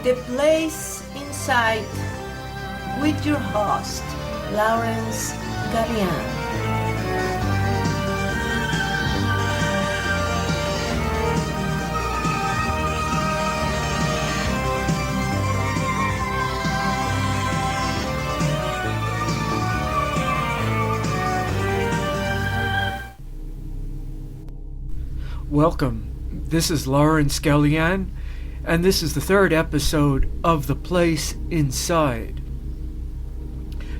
The Place Inside with your host, Laurence Galian. Welcome. This is Laurence Galian, and this is the third episode of The Place Inside.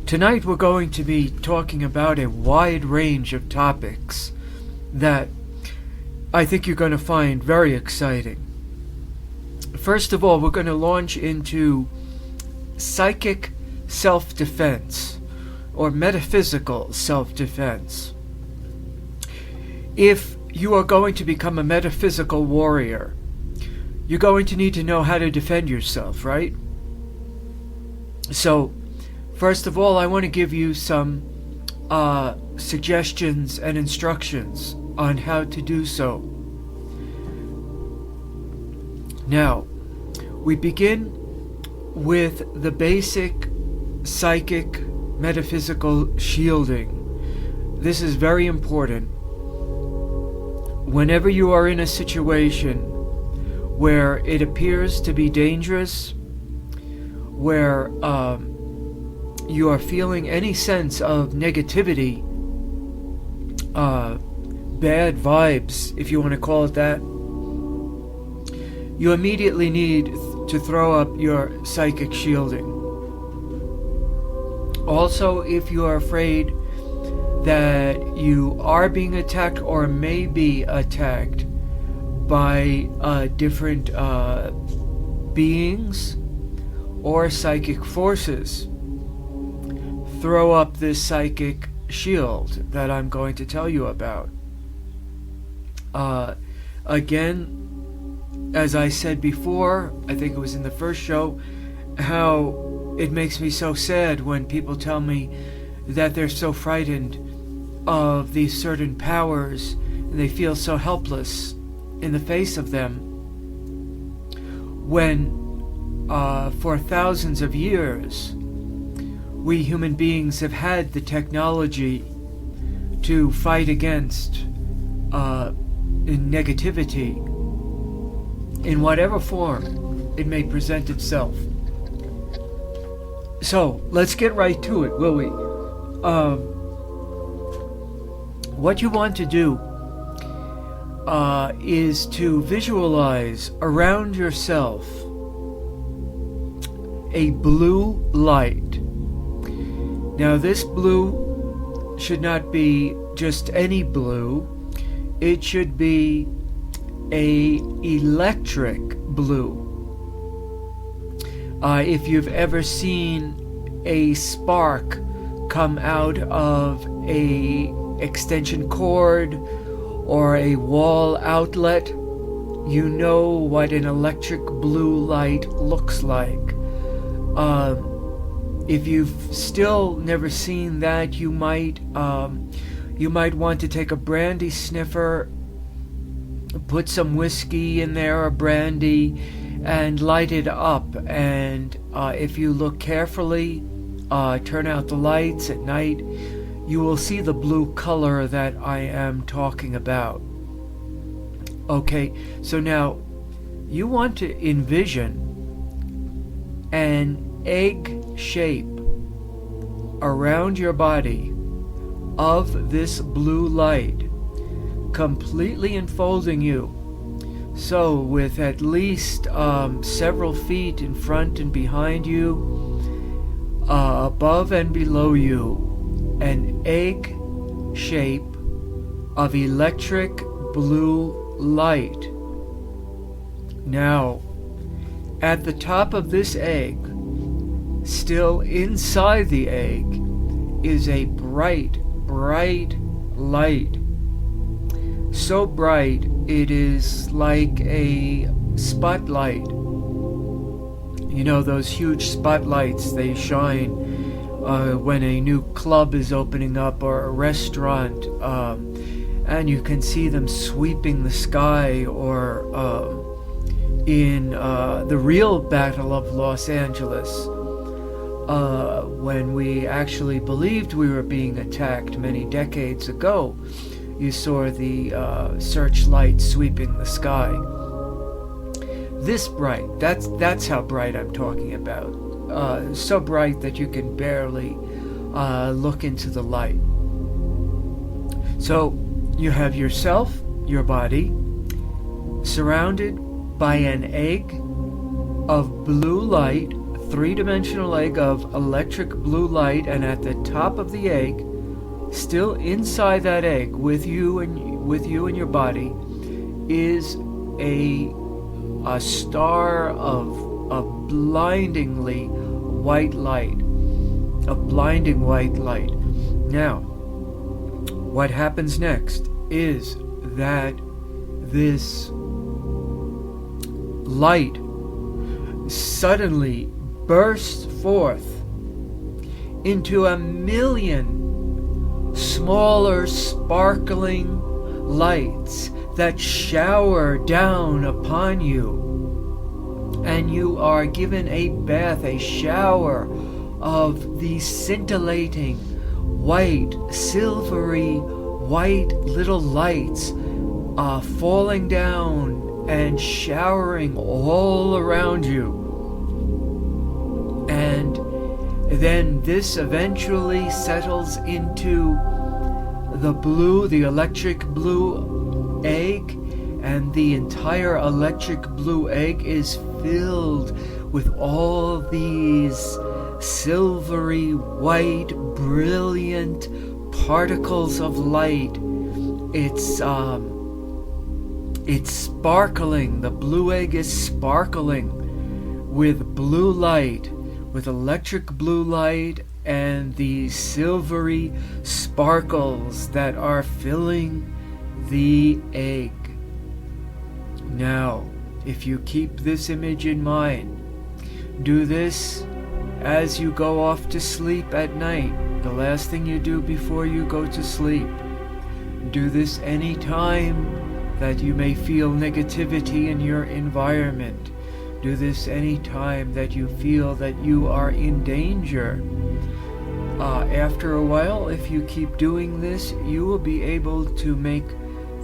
Tonight we're going to be talking about a wide range of topics that I think you're going to find very exciting. First of all, we're going to launch into psychic self-defense or metaphysical self-defense. If you are going to become a metaphysical warrior, you're going to need to know how to defend yourself, right? So, first of all, I want to give you some suggestions and instructions on how to do so. Now, we begin with the basic psychic metaphysical shielding. This is very important. Whenever you are in a situation where it appears to be dangerous, where you are feeling any sense of negativity, bad vibes, if you want to call it that, you immediately need to throw up your psychic shielding. Also, if you are afraid that you are being attacked or may be attacked by different beings or psychic forces, throw up this psychic shield that I'm going to tell you about. Again, as I said before, I think it was in the first show, how it makes me so sad when people tell me that they're so frightened of these certain powers and they feel so helpless in the face of them, when for thousands of years we human beings have had the technology to fight against negativity in whatever form it may present itself. So let's get right to it, will we? What you want to do is to visualize around yourself a blue light. Now, this blue should not be just any blue. It should be a electric blue. If you've ever seen a spark come out of a extension cord or a wall outlet, you know what an electric blue light looks like. If you've still never seen that, you might want to take a brandy sniffer, put some whiskey in there or brandy, and light it up. And if you look carefully, turn out the lights at night, you will see the blue color that I am talking about. Okay, so now you want to envision an egg shape around your body of this blue light, completely enfolding you. So with at least several feet in front and behind you, above and below you, an egg shape of electric blue light. Now, at the top of this egg, still inside the egg, is a bright, bright light. So bright it is like a spotlight. You know, those huge spotlights, they shine when a new club is opening up or a restaurant, and you can see them sweeping the sky or in the real Battle of Los Angeles, when we actually believed we were being attacked many decades ago. You saw the searchlight sweeping the sky. This bright, that's how bright I'm talking about. So bright that you can barely look into the light. So you have yourself, your body, surrounded by an egg of blue light, three-dimensional egg of electric blue light, and at the top of the egg, still inside that egg with you and your body, is a star of blindingly white light, of blinding white light. Now, what happens next is that this light suddenly bursts forth into a million smaller sparkling lights that shower down upon you, and you are given a bath, a shower of these scintillating white, silvery white little lights falling down and showering all around you. And then this eventually settles into the electric blue egg, and the entire electric blue egg is filled with all these silvery white, brilliant particles of light. It's sparkling. The blue egg is sparkling with blue light, with electric blue light, and these silvery sparkles that are filling the egg. Now, if you keep this image in mind, do this as you go off to sleep at night, the last thing you do before you go to sleep. Do this any time that you may feel negativity in your environment. Do this any time that you feel that you are in danger. After a while, if you keep doing this, you will be able to make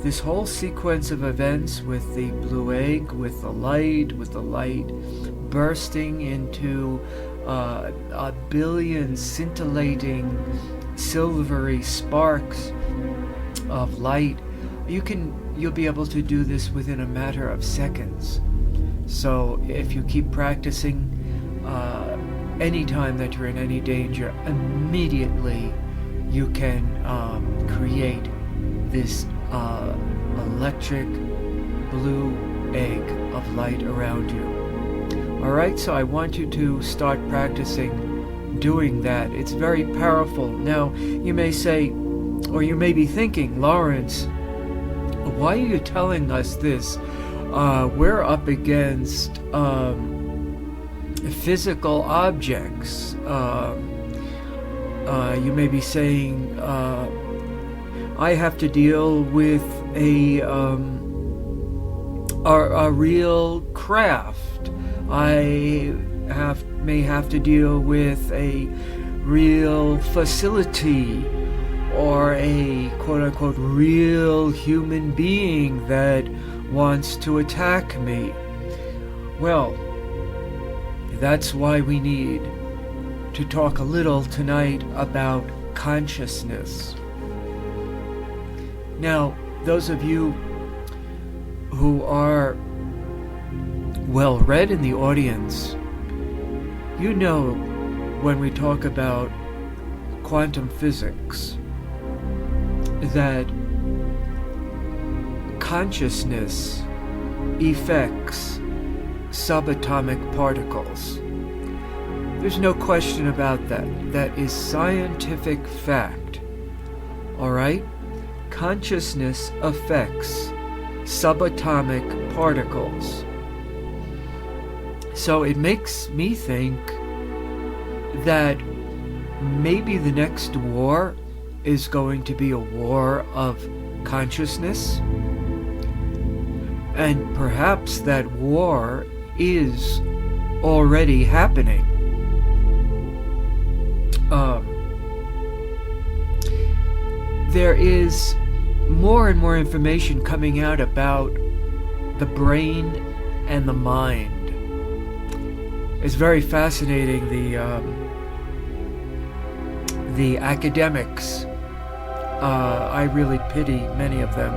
this whole sequence of events with the blue egg, with the light bursting into a billion scintillating silvery sparks of light. You'll be able to do this within a matter of seconds. So if you keep practicing, any time that you're in any danger, immediately you can create this electric blue egg of light around you. Alright, so I want you to start practicing doing that. It's very powerful. Now, you may say, or you may be thinking, Laurence, why are you telling us this? We're up against physical objects. You may be saying, I have to deal with a real craft. I may have to deal with a real facility, or a quote-unquote real human being that wants to attack me. Well, that's why we need to talk a little tonight about consciousness. Now, those of you who are well read in the audience, you know when we talk about quantum physics that consciousness affects subatomic particles. There's no question about that. That is scientific fact. Alright? Consciousness affects subatomic particles. So it makes me think that maybe the next war is going to be a war of consciousness. And perhaps that war is already happening. There is more and more information coming out about the brain and the mind. It's very fascinating. The academics, I really pity many of them.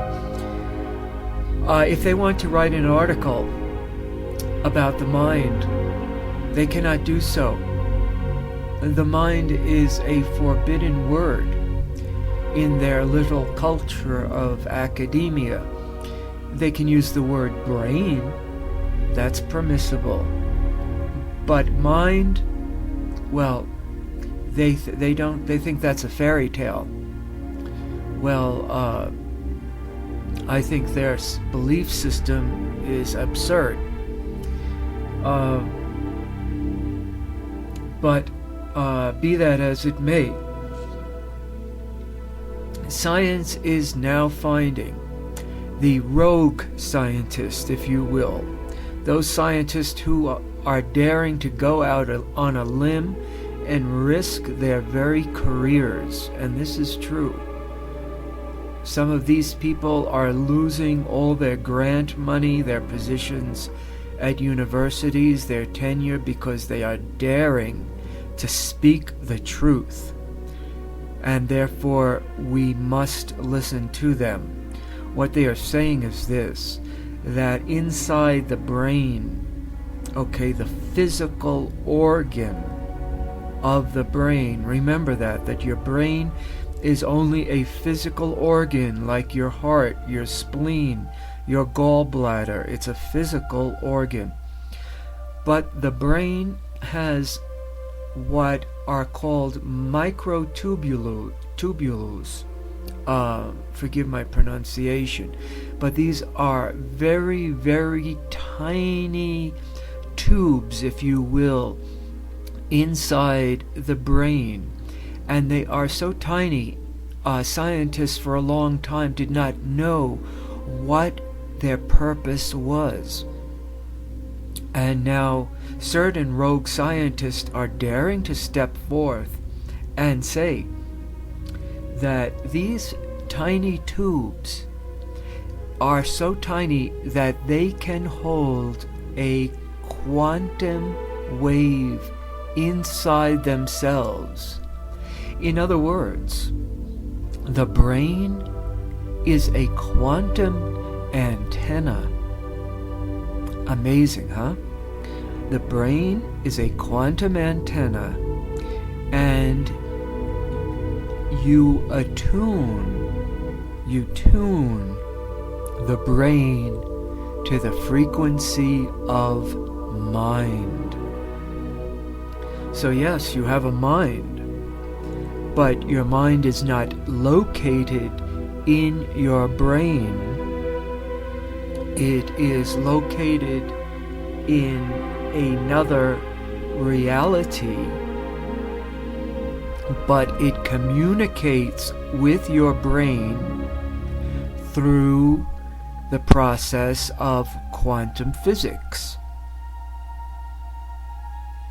If they want to write an article about the mind, they cannot do so. The mind is a forbidden word in their little culture of academia. They can use the word brain, that's permissible. But mind, well, they think that's a fairy tale. Well, I think their belief system is absurd. But be that as it may, science is now finding the rogue scientists, if you will, those scientists who are daring to go out on a limb and risk their very careers, and this is true. Some of these people are losing all their grant money, their positions at universities, their tenure, because they are daring to speak the truth. And therefore, we must listen to them. What they are saying is this, that inside the brain, okay, the physical organ of the brain, remember that your brain is only a physical organ, like your heart, your spleen, your gallbladder. It's a physical organ. But the brain has what are called microtubules. Forgive my pronunciation, but these are very, very tiny tubes, if you will, inside the brain. And they are so tiny, scientists for a long time did not know what their purpose was. And now certain rogue scientists are daring to step forth and say that these tiny tubes are so tiny that they can hold a quantum wave inside themselves. In other words, the brain is a quantum antenna. Amazing, huh? The brain is a quantum antenna, and you tune the brain to the frequency of mind. So yes, you have a mind, but your mind is not located in your brain. It is located in another reality, but it communicates with your brain through the process of quantum physics.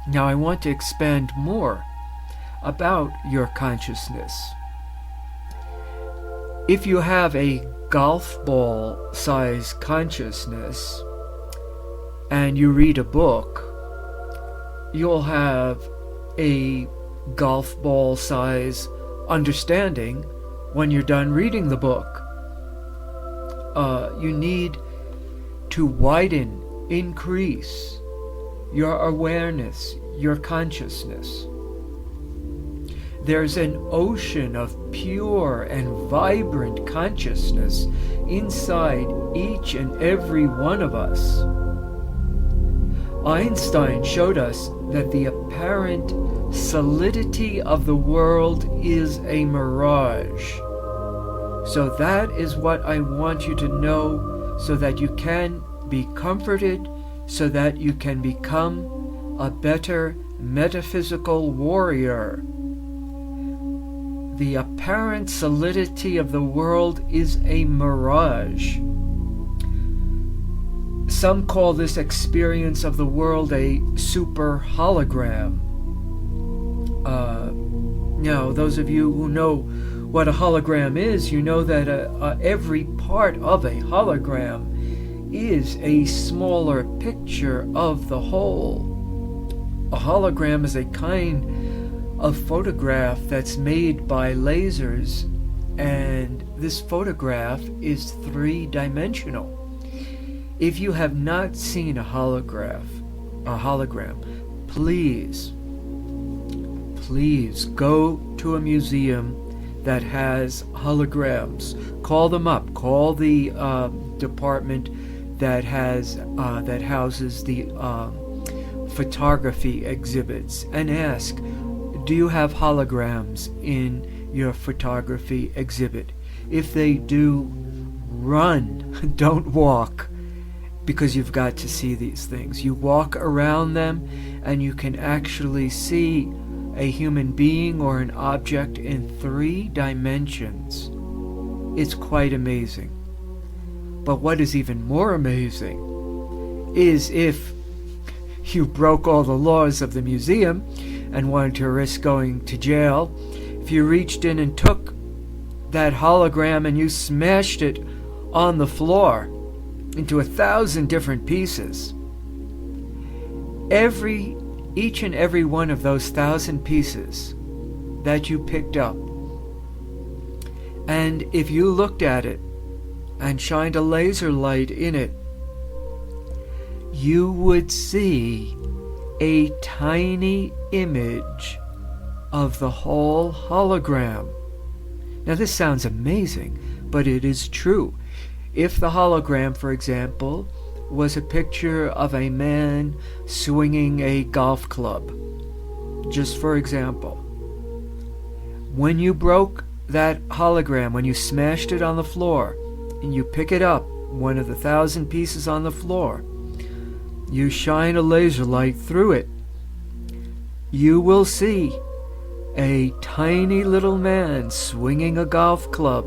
Now I want to expand more about your consciousness. If you have a golf ball size consciousness and you read a book, you'll have a golf ball size understanding when you're done reading the book. You need to widen, increase your awareness, your consciousness. There's an ocean of pure and vibrant consciousness inside each and every one of us. Einstein showed us that the apparent solidity of the world is a mirage. So that is what I want you to know, so that you can be comforted, so that you can become a better metaphysical warrior. The apparent solidity of the world is a mirage. Some call this experience of the world a super hologram. Now, those of you who know what a hologram is, you know that every part of a hologram is a smaller picture of the whole. A hologram is a kind of photograph that's made by lasers, and this photograph is three-dimensional. If you have not seen a hologram, please go to a museum that has holograms. Call them up. Call the department that houses the photography exhibits and ask, do you have holograms in your photography exhibit? If they do, run, don't walk, because you've got to see these things. You walk around them and you can actually see a human being or an object in 3 dimensions. It's quite amazing. But what is even more amazing is if you broke all the laws of the museum and wanted to risk going to jail, if you reached in and took that hologram and you smashed it on the floor into 1,000 different pieces, each and every one of those 1,000 pieces that you picked up, and if you looked at it and shined a laser light in it, you would see a tiny image of the whole hologram. Now this sounds amazing, but it is true. If the hologram, for example, was a picture of a man swinging a golf club, just for example, when you broke that hologram, when you smashed it on the floor, and you pick it up, one of the 1,000 pieces on the floor, you shine a laser light through it, you will see a tiny little man swinging a golf club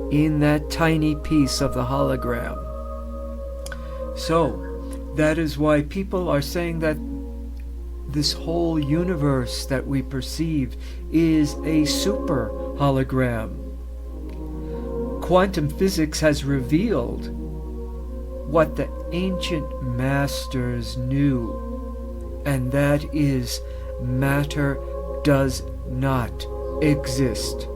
in that tiny piece of the hologram. So, that is why people are saying that this whole universe that we perceive is a super hologram. Quantum physics has revealed what the ancient masters knew, and that is matter does not exist.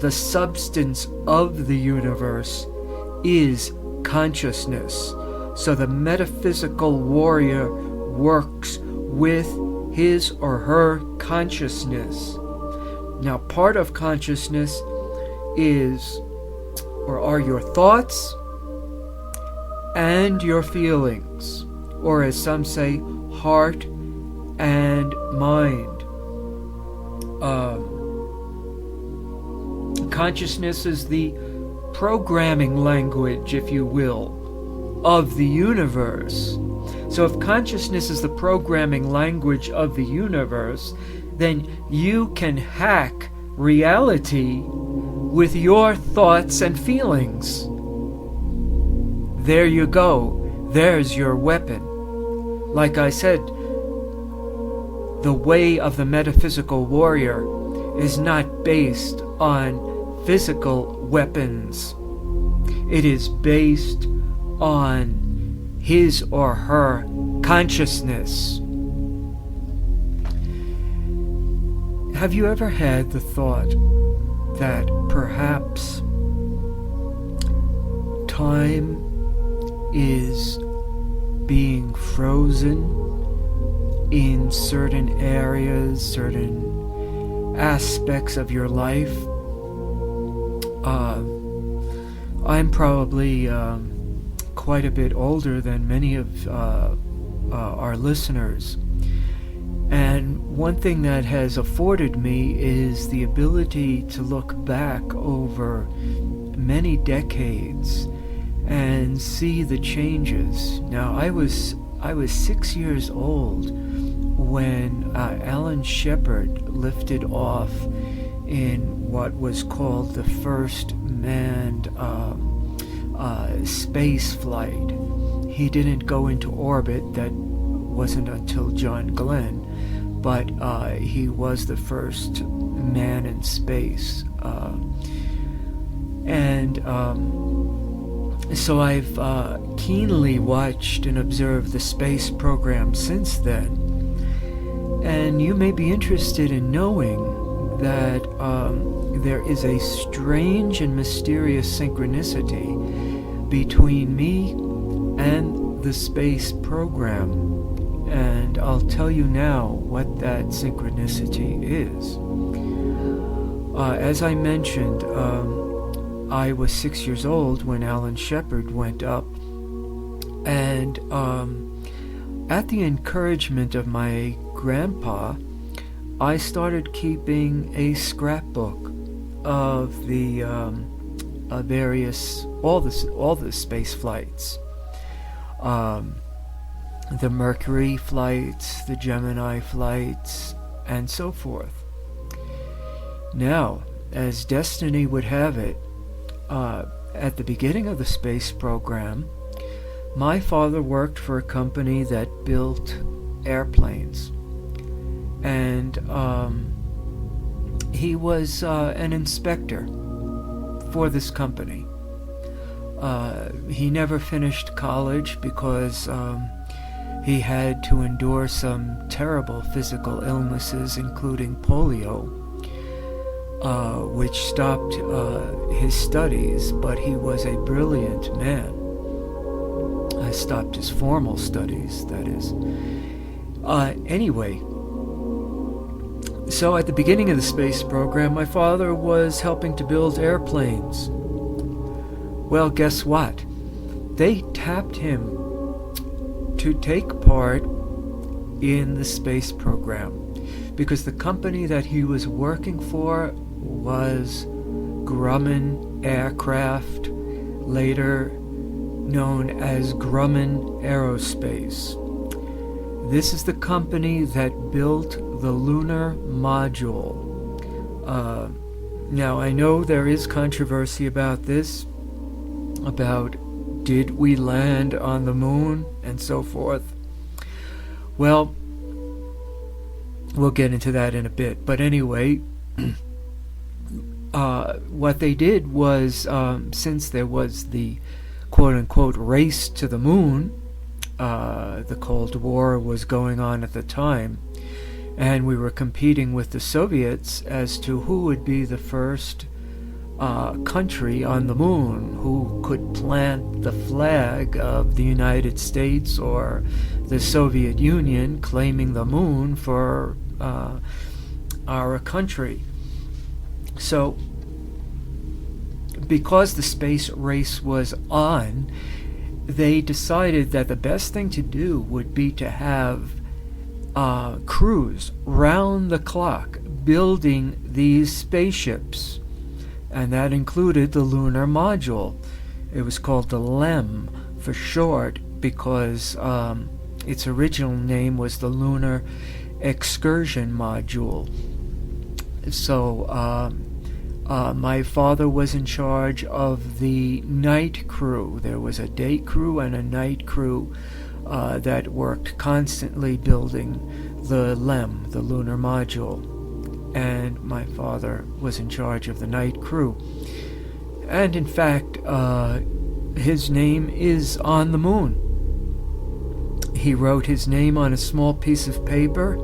The substance of the universe is consciousness. So the metaphysical warrior works with his or her consciousness. Now, part of consciousness is, or are, your thoughts and your feelings, or as some say, heart and mind. Consciousness is the programming language, if you will, of the universe. So if consciousness is the programming language of the universe, then you can hack reality with your thoughts and feelings. There you go. There's your weapon. Like I said, the way of the metaphysical warrior is not based on physical weapons. It is based on his or her consciousness. Have you ever had the thought that perhaps time is being frozen in certain areas, certain aspects of your life? I'm probably quite a bit older than many of our listeners, and one thing that has afforded me is the ability to look back over many decades and see the changes. Now, I was 6 years old when Alan Shepard lifted off in what was called the first manned space flight. He didn't go into orbit. That wasn't until John Glenn, but he was the first man in space. So I've keenly watched and observed the space program since then. And you may be interested in knowing that there is a strange and mysterious synchronicity between me and the space program. And I'll tell you now what that synchronicity is. As I mentioned, I was 6 years old when Alan Shepard went up, and at the encouragement of my grandpa, I started keeping a scrapbook of the all the space flights, the Mercury flights, the Gemini flights, and so forth. Now, as destiny would have it, at the beginning of the space program, my father worked for a company that built airplanes, and he was an inspector for this company. He never finished college because he had to endure some terrible physical illnesses, including polio, which stopped his studies, but he was a brilliant man. Stopped his formal studies, that is. Anyway, so at the beginning of the space program, my father was helping to build airplanes. Well, guess what? They tapped him to take part in the space program because the company that he was working for was Grumman Aircraft, later known as Grumman Aerospace. This is the company that built the lunar module. Now, I know there is controversy about this, about did we land on the moon and so forth. Well, we'll get into that in a bit. But anyway, what they did was, since there was the quote-unquote race to the moon, the Cold War was going on at the time, and we were competing with the Soviets as to who would be the first country on the moon, who could plant the flag of the United States or the Soviet Union claiming the moon for our country. So, because the space race was on, they decided that the best thing to do would be to have crews round the clock building these spaceships, and that included the lunar module. It was called the LEM for short because its original name was the Lunar Excursion Module. So my father was in charge of the night crew. There was a day crew and a night crew that worked constantly building the LEM, the lunar module. And my father was in charge of the night crew. And in fact, his name is on the moon. He wrote his name on a small piece of paper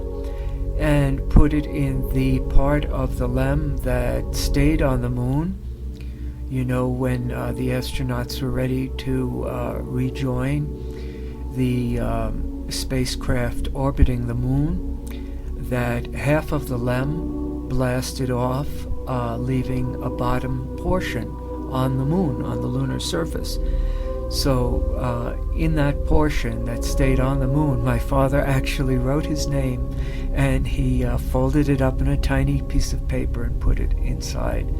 and put it in the part of the LEM that stayed on the moon. You know, when the astronauts were ready to rejoin the spacecraft orbiting the moon, that half of the LEM blasted off, leaving a bottom portion on the moon, on the lunar surface. So in that portion that stayed on the moon, my father actually wrote his name, and he folded it up in a tiny piece of paper and put it inside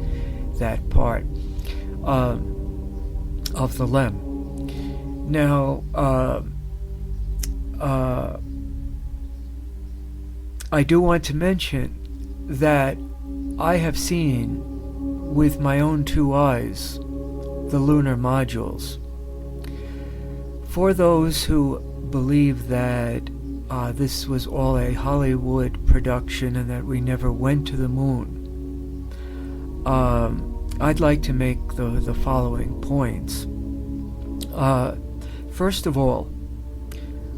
that part of the LEM. Now, I do want to mention that I have seen with my own two eyes the lunar modules. For those who believe that this was all a Hollywood production and that we never went to the moon, I'd like to make the following points. First of all,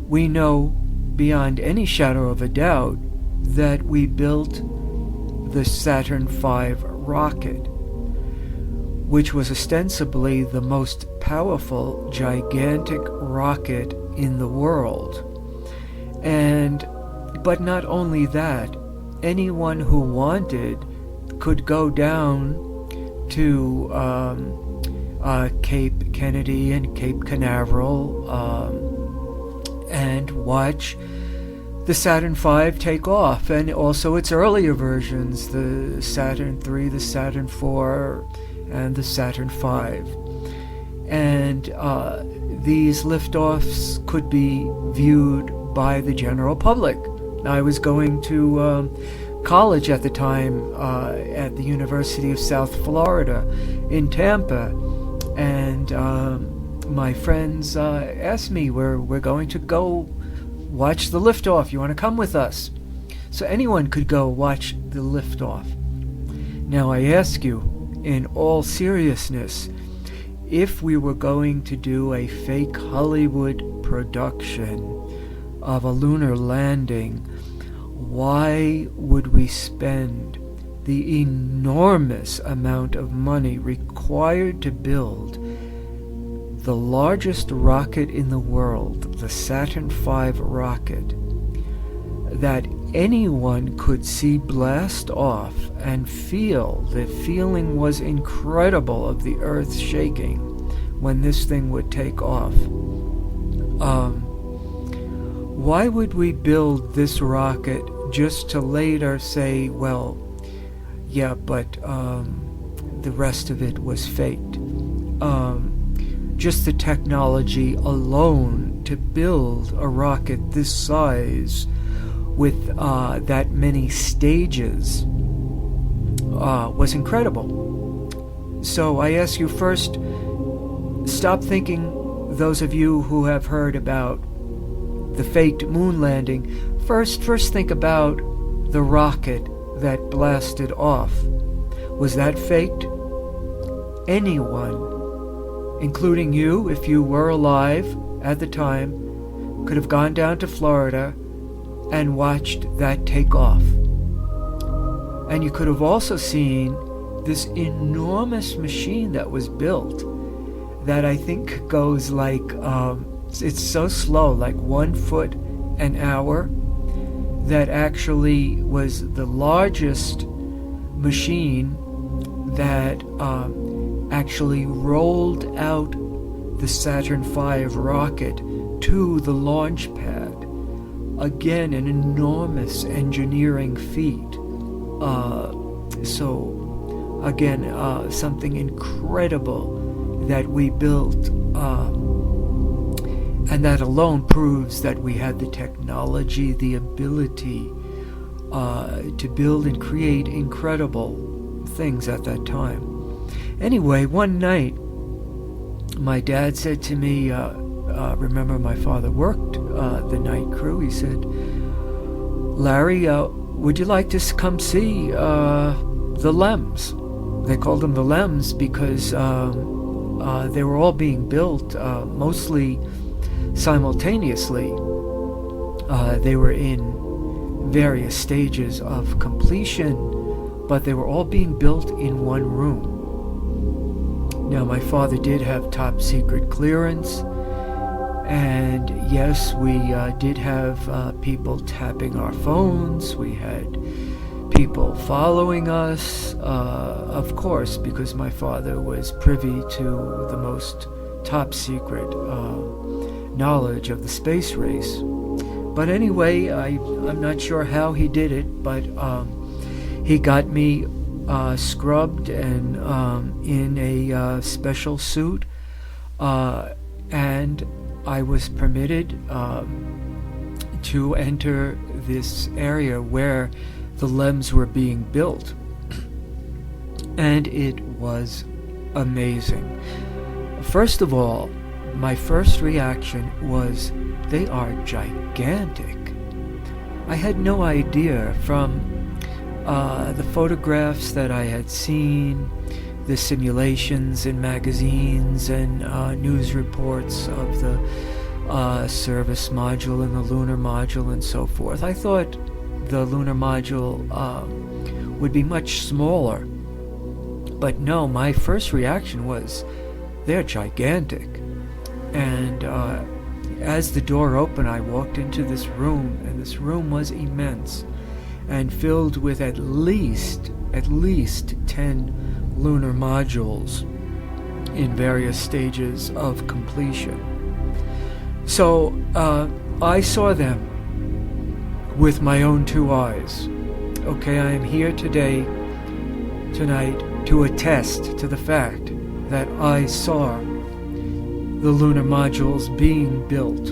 we know beyond any shadow of a doubt that we built the Saturn V rocket, which was ostensibly the most powerful, gigantic rocket in the world. But not only that, anyone who wanted could go down to Cape Kennedy and Cape Canaveral and watch the Saturn V take off, and also its earlier versions, the Saturn III, the Saturn IV, and the Saturn V. And these liftoffs could be viewed by the general public. I was going to college at the time at the University of South Florida in Tampa, and my friends asked me, we're going to go watch the liftoff. You want to come with us? So anyone could go watch the liftoff. Now I ask you, in all seriousness, if we were going to do a fake Hollywood production of a lunar landing, why would we spend the enormous amount of money required to build the largest rocket in the world, the Saturn V rocket, that anyone could see blast off and feel? The feeling was incredible of the earth shaking when this thing would take off. Why would we build this rocket just to later say, well, yeah, but the rest of it was faked? Just the technology alone to build a rocket this size with that many stages was incredible. So I ask you first, stop thinking, those of you who have heard about the faked moon landing, first think about the rocket that blasted off. Was that faked? Anyone, including you, if you were alive at the time, could have gone down to Florida and watched that take off. And you could have also seen this enormous machine that was built that I think goes like, it's so slow, like 1 foot an hour, that actually was the largest machine that actually rolled out the Saturn V rocket to the launch pad. Again, an enormous engineering feat. So again, something incredible that we built, and that alone proves that we had the technology, the ability to build and create incredible things at that time. Anyway, one night, my dad said to me, remember my father worked the night crew, he said, Larry, would you like to come see the LEMs? They called them the LEMs because they were all being built mostly simultaneously. They were in various stages of completion, but they were all being built in one room. Now, my father did have top secret clearance, and yes, we did have people tapping our phones. We had people following us, of course, because my father was privy to the most top secret knowledge of the space race. But anyway, I'm not sure how he did it, but he got me scrubbed and in a special suit, and I was permitted to enter this area where the LEMs were being built, and it was amazing. First of all, my first reaction was, they are gigantic. I had no idea from the photographs that I had seen, the simulations in magazines and news reports of the service module and the lunar module and so forth. I thought the lunar module would be much smaller. But no, my first reaction was, they're gigantic. And as the door opened, I walked into this room, and this room was immense and filled with at least 10 lunar modules in various stages of completion. So I saw them with my own two eyes. Okay, I am here tonight, to attest to the fact that I saw the lunar modules being built.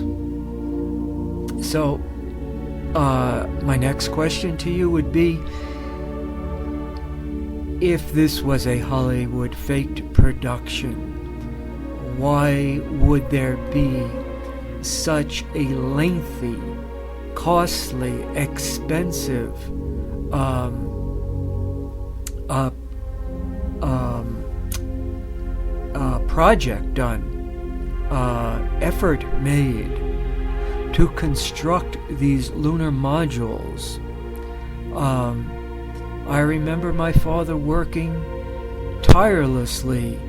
So, my next question to you would be, if this was a Hollywood faked production, why would there be such a lengthy, costly, expensive project done, effort made to construct these lunar modules? I remember my father working tirelessly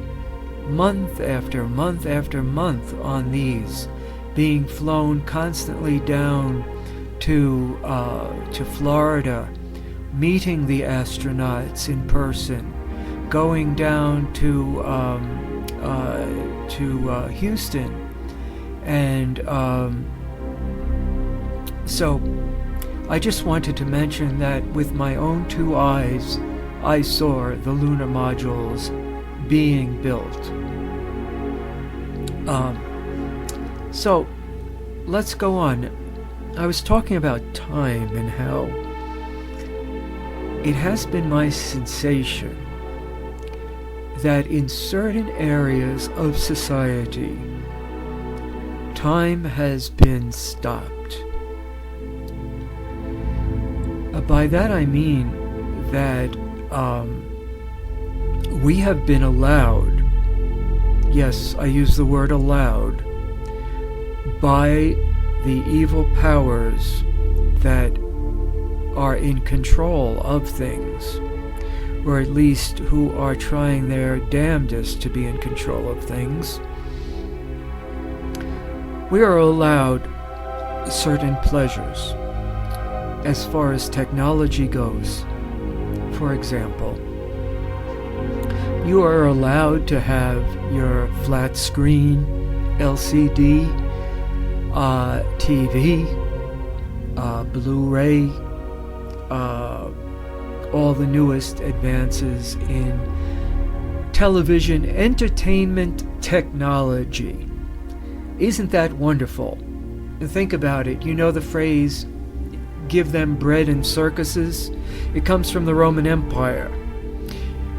month after month after month on these, being flown constantly down to Florida, meeting the astronauts in person, going down to Houston, and so I just wanted to mention that with my own two eyes, I saw the lunar modules being built. So let's go on. I was talking about time and how it has been my sensation that in certain areas of society, time has been stopped. By that I mean that we have been allowed, yes, I use the word allowed, by the evil powers that are in control of things, or at least who are trying their damnedest to be in control of things. We are allowed certain pleasures as far as technology goes. For example, you are allowed to have your flat screen LCD TV, Blu-ray, all the newest advances in television entertainment technology. Isn't that wonderful? Think about it. You know the phrase, give them bread in circuses? It comes from the Roman Empire.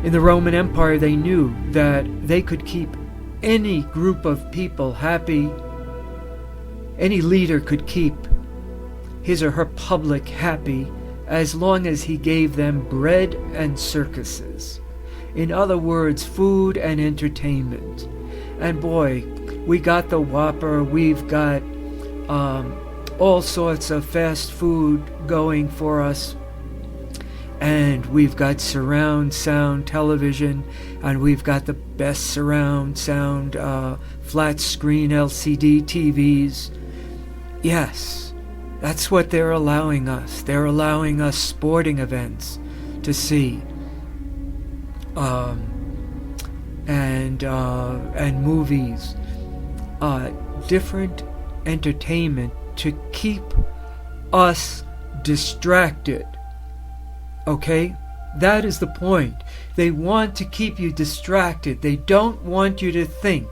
In the Roman Empire, they knew that they could keep any group of people happy. Any leader could keep his or her public happy as long as he gave them bread and circuses. In other words, food and entertainment. And boy, we got the Whopper, we've got all sorts of fast food going for us, and we've got surround sound television, and we've got the best surround sound flat screen LCD TVs. Yes, that's what they're allowing us. They're allowing us sporting events to see, and movies, different entertainment to keep us distracted. Okay? That is the point. They want to keep you distracted. They don't want you to think.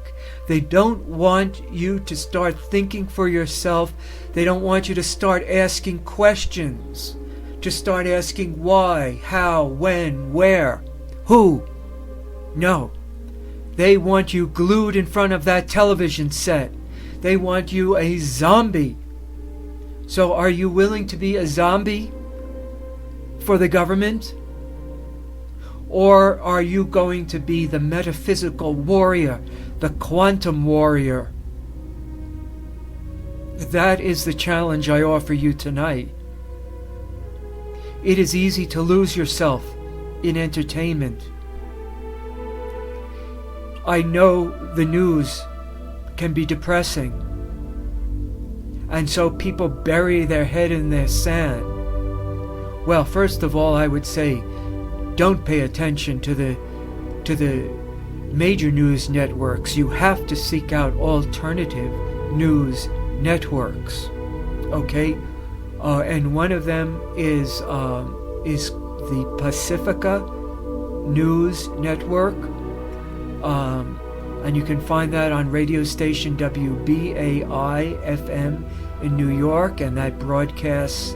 They don't want you to start thinking for yourself. They don't want you to start asking questions. To start asking why, how, when, where, who. No. They want you glued in front of that television set. They want you a zombie. So are you willing to be a zombie for the government? Or are you going to be the metaphysical warrior, the quantum warrior? That is the challenge I offer you tonight. It is easy to lose yourself in entertainment. I know the news can be depressing, and so people bury their head in their sand. Well, first of all, I would say, don't pay attention to the major news networks. You have to seek out alternative news networks. Okay, and one of them is the Pacifica News Network, and you can find that on radio station WBAI-FM in New York, and that broadcasts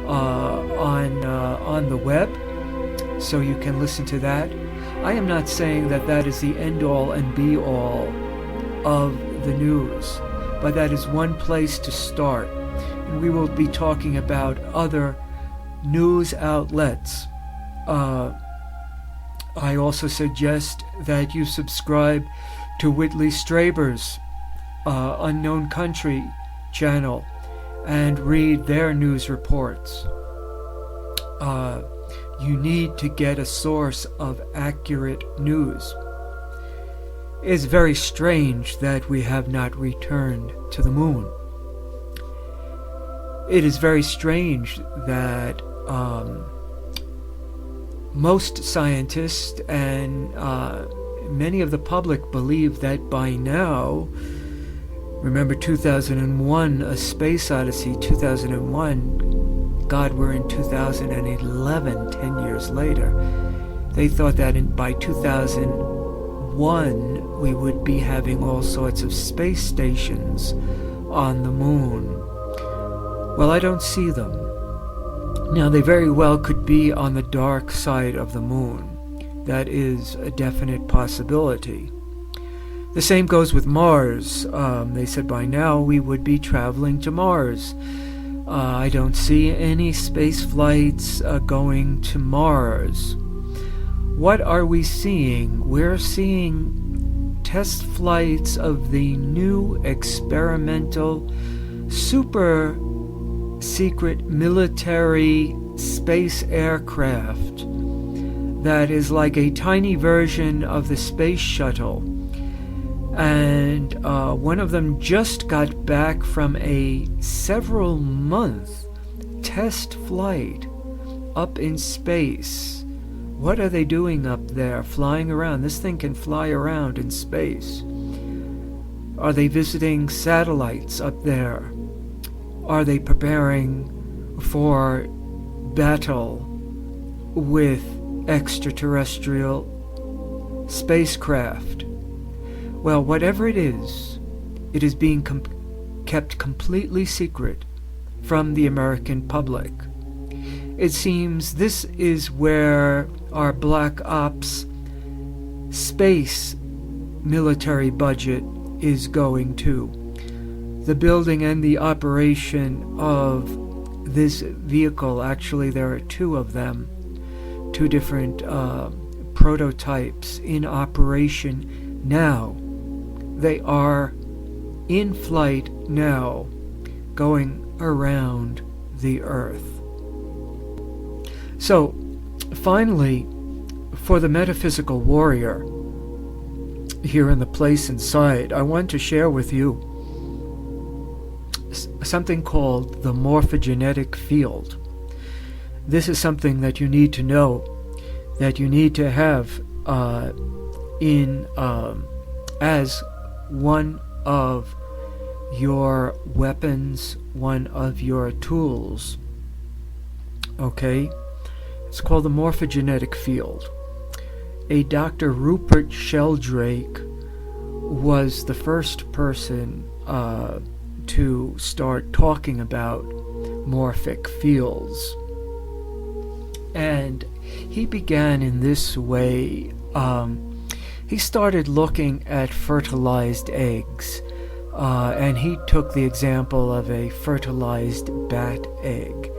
on the web, so you can listen to that. I am not saying that that is the end-all and be-all of the news, but that is one place to start. And we will be talking about other news outlets. I also suggest that you subscribe to Whitley Strieber's Unknown Country channel and read their news reports. You need to get a source of accurate news. It's very strange that we have not returned to the moon. It is very strange that most scientists and many of the public believe that by now, remember 2001, A Space Odyssey, 2001, God, we're in 2011, 10 years later. They thought that by 2001, we would be having all sorts of space stations on the moon. Well, I don't see them. Now, they very well could be on the dark side of the moon. That is a definite possibility. The same goes with Mars. They said by now we would be traveling to Mars. I don't see any space flights going to Mars. What are we seeing? We're seeing test flights of the new experimental super secret military space aircraft that is like a tiny version of the space shuttle. And one of them just got back from a several-month test flight up in space. What are they doing up there? Flying around. This thing can fly around in space. Are they visiting satellites up there? Are they preparing for battle with extraterrestrial spacecraft? Well, whatever it is being kept completely secret from the American public. It seems this is where our Black Ops space military budget is going to. The building and the operation of this vehicle, actually there are two of them, two different prototypes in operation now. They are in flight now, going around the Earth. So, finally, for the metaphysical warrior here in the place inside, I want to share with you something called the morphogenetic field. This is something that you need to know, that you need to have as one of your weapons, one of your tools. Okay? It's called the morphogenetic field. A Dr. Rupert Sheldrake was the first person to start talking about morphic fields. And he began in this way. he started looking at fertilized eggs. And he took the example of a fertilized bat egg.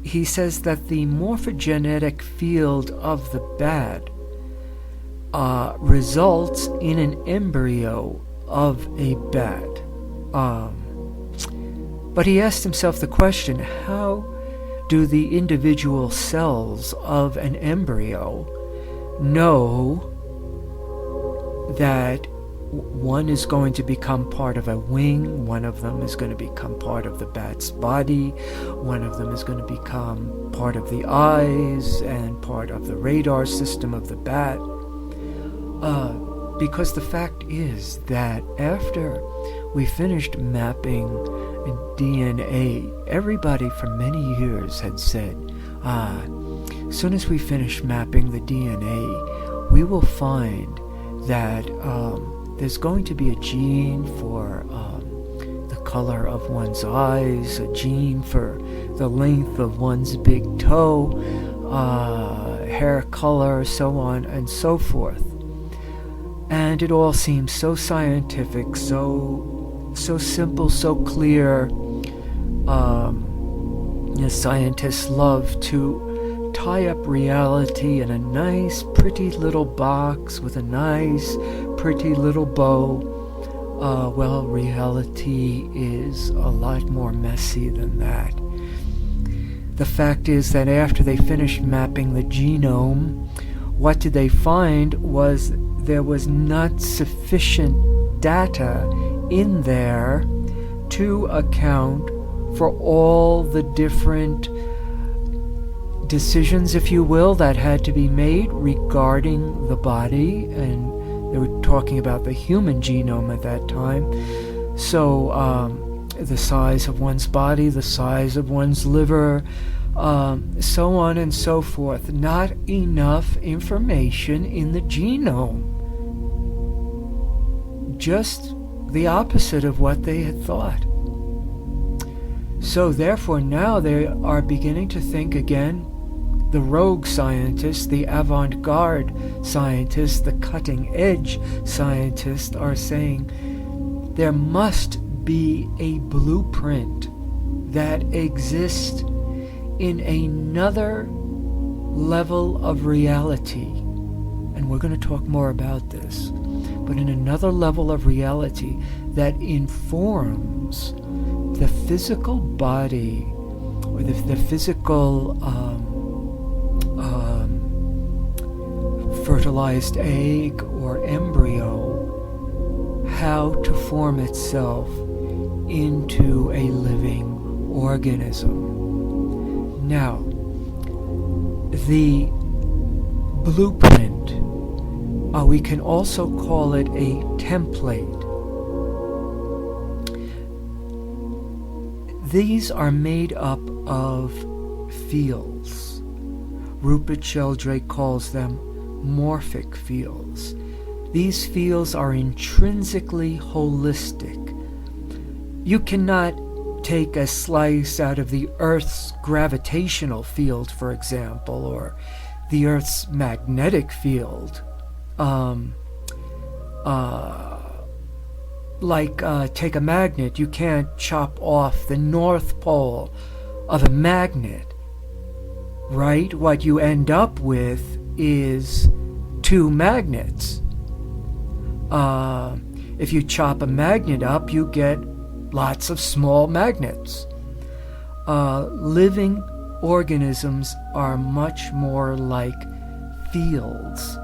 He says that the morphogenetic field of the bat results in an embryo of a bat. But he asked himself the question, how do the individual cells of an embryo know that one is going to become part of a wing, one of them is going to become part of the bat's body, one of them is going to become part of the eyes and part of the radar system of the bat? Because the fact is that after we finished mapping DNA, everybody for many years had said, as soon as we finish mapping the DNA, we will find that there's going to be a gene for the color of one's eyes, a gene for the length of one's big toe, hair color, so on and so forth. And it all seems so scientific, so simple, so clear. Scientists love to tie up reality in a nice, pretty little box with a nice, pretty little bow. Well, reality is a lot more messy than that. The fact is that after they finished mapping the genome, what did they find was there was not sufficient data in there to account for all the different decisions, if you will, that had to be made regarding the body. And they were talking about the human genome at that time. So the size of one's body, the size of one's liver, so on and so forth. Not enough information in the genome. Just the opposite of what they had thought. So therefore now they are beginning to think again. The rogue scientists, the avant-garde scientists, the cutting-edge scientists are saying there must be a blueprint that exists in another level of reality. And we're going to talk more about this. But in another level of reality that informs the physical body or the physical fertilized egg or embryo, how to form itself into a living organism. Now, the blueprint, we can also call it a template. These are made up of fields. Rupert Sheldrake calls them morphic fields. These fields are intrinsically holistic. You cannot take a slice out of the Earth's gravitational field, for example, or the Earth's magnetic field. Take a magnet. You can't chop off the North Pole of a magnet, right? What you end up with is two magnets. If you chop a magnet up, you get lots of small magnets. Living organisms are much more like fields.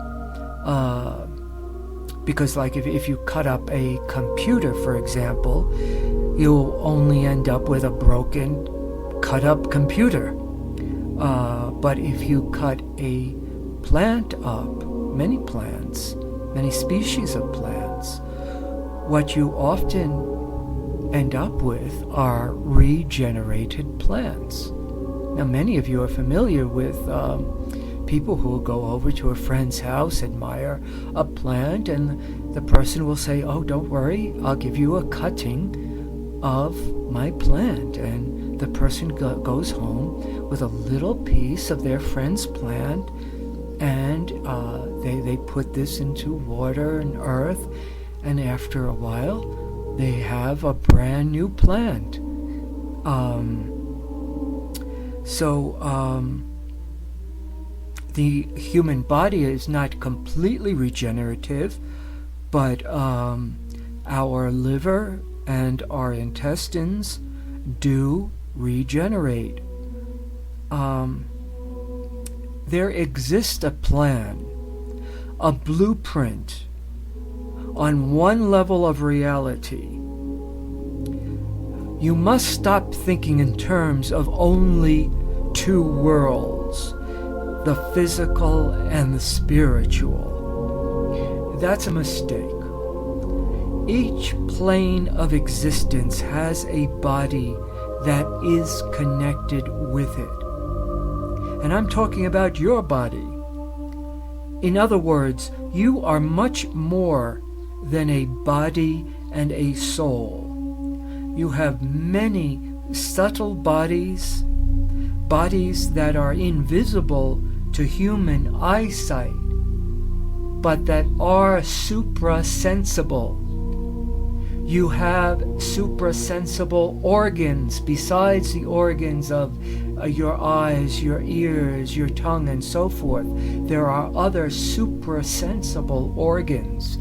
Because like if you cut up a computer, for example, you'll only end up with a broken, cut up computer. But if you cut a plant up, many plants, many species of plants, what you often end up with are regenerated plants. Now, many of you are familiar with people who will go over to a friend's house, admire a plant, and the person will say, "Oh, don't worry, I'll give you a cutting of my plant." And the person goes home with a little piece of their friend's plant, and they put this into water and earth, and after a while they have a brand new plant. The human body is not completely regenerative, but our liver and our intestines do regenerate. There exists a plan, a blueprint on one level of reality. You must stop thinking in terms of only two worlds, the physical and the spiritual. That's a mistake. Each plane of existence has a body that is connected with it. And I'm talking about your body. In other words, you are much more than a body and a soul. You have many subtle bodies that are invisible to human eyesight, but that are suprasensible. You have suprasensible organs besides the organs of your eyes, your ears, your tongue, and so forth. There are other suprasensible organs,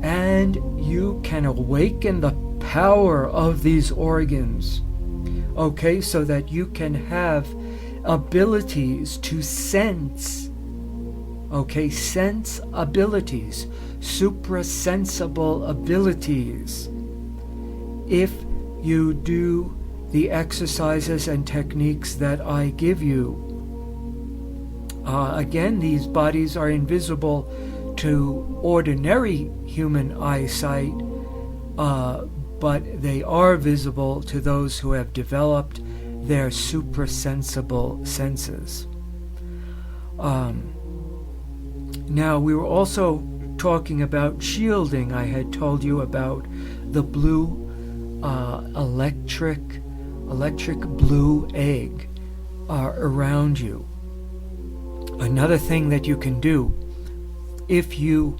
and you can awaken the power of these organs, okay, so that you can have abilities to sense, okay, sense abilities, suprasensible abilities. If you do the exercises and techniques that I give you, again, these bodies are invisible to ordinary human eyesight, but they are visible to those who have developed their suprasensible senses. Now, we were also talking about shielding. I had told you about the blue electric blue egg around you. Another thing that you can do, if you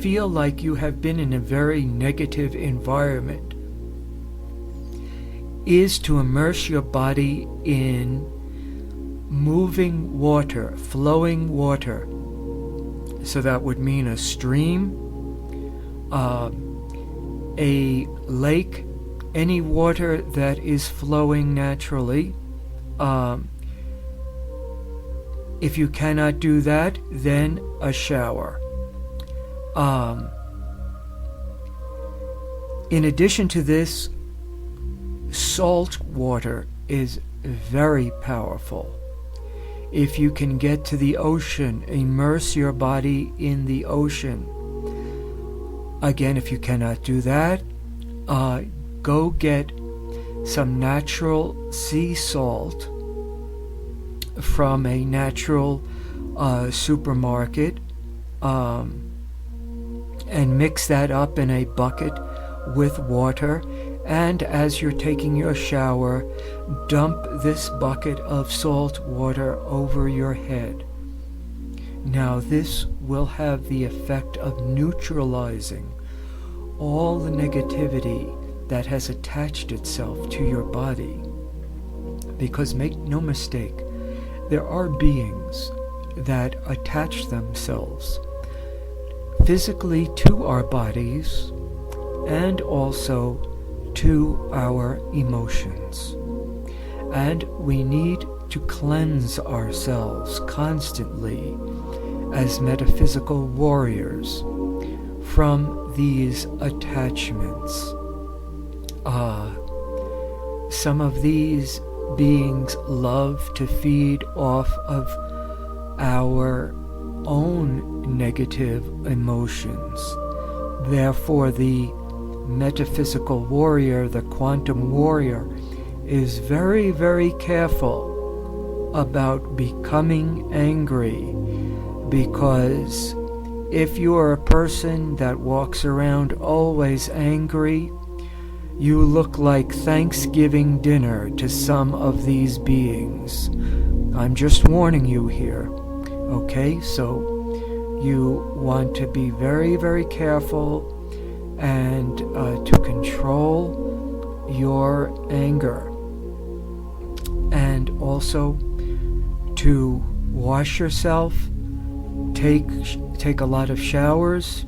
feel like you have been in a very negative environment, is to immerse your body in moving water, flowing water. So that would mean a stream, a lake, any water that is flowing naturally. If you cannot do that, then a shower. In addition to this, salt water is very powerful. If you can get to the ocean, immerse your body in the ocean. Again, if you cannot do that, go get some natural sea salt from a natural supermarket, and mix that up in a bucket with water, and as you're taking your shower, dump this bucket of salt water over your head. Now this will have the effect of neutralizing all the negativity that has attached itself to your body. Because make no mistake, there are beings that attach themselves physically to our bodies and also to our emotions. And we need to cleanse ourselves constantly as metaphysical warriors from these attachments. Some of these beings love to feed off of our own negative emotions. Therefore, the metaphysical warrior, the quantum warrior, is very, very careful about becoming angry, because if you are a person that walks around always angry, You look like Thanksgiving dinner to some of these beings. I'm just warning you here. Okay, so you want to be very, very careful and to control your anger. And also to wash yourself, take a lot of showers.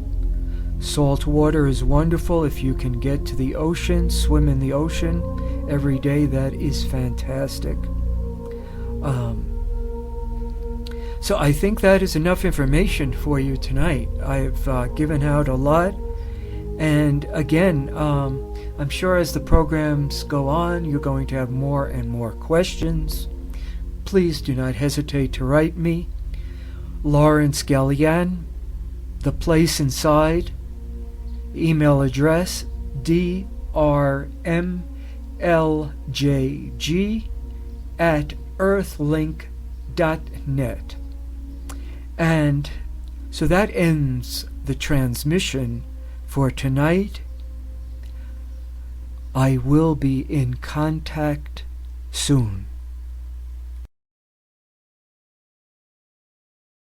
Salt water is wonderful. If you can get to the ocean, swim in the ocean every day, that is fantastic. So I think that is enough information for you tonight. I've given out a lot. And again, I'm sure as the programs go on, you're going to have more and more questions. Please do not hesitate to write me. Laurence Galian, The Place Inside, email address drmljg@earthlink.net. And so that ends the transmission for tonight. I will be in contact soon.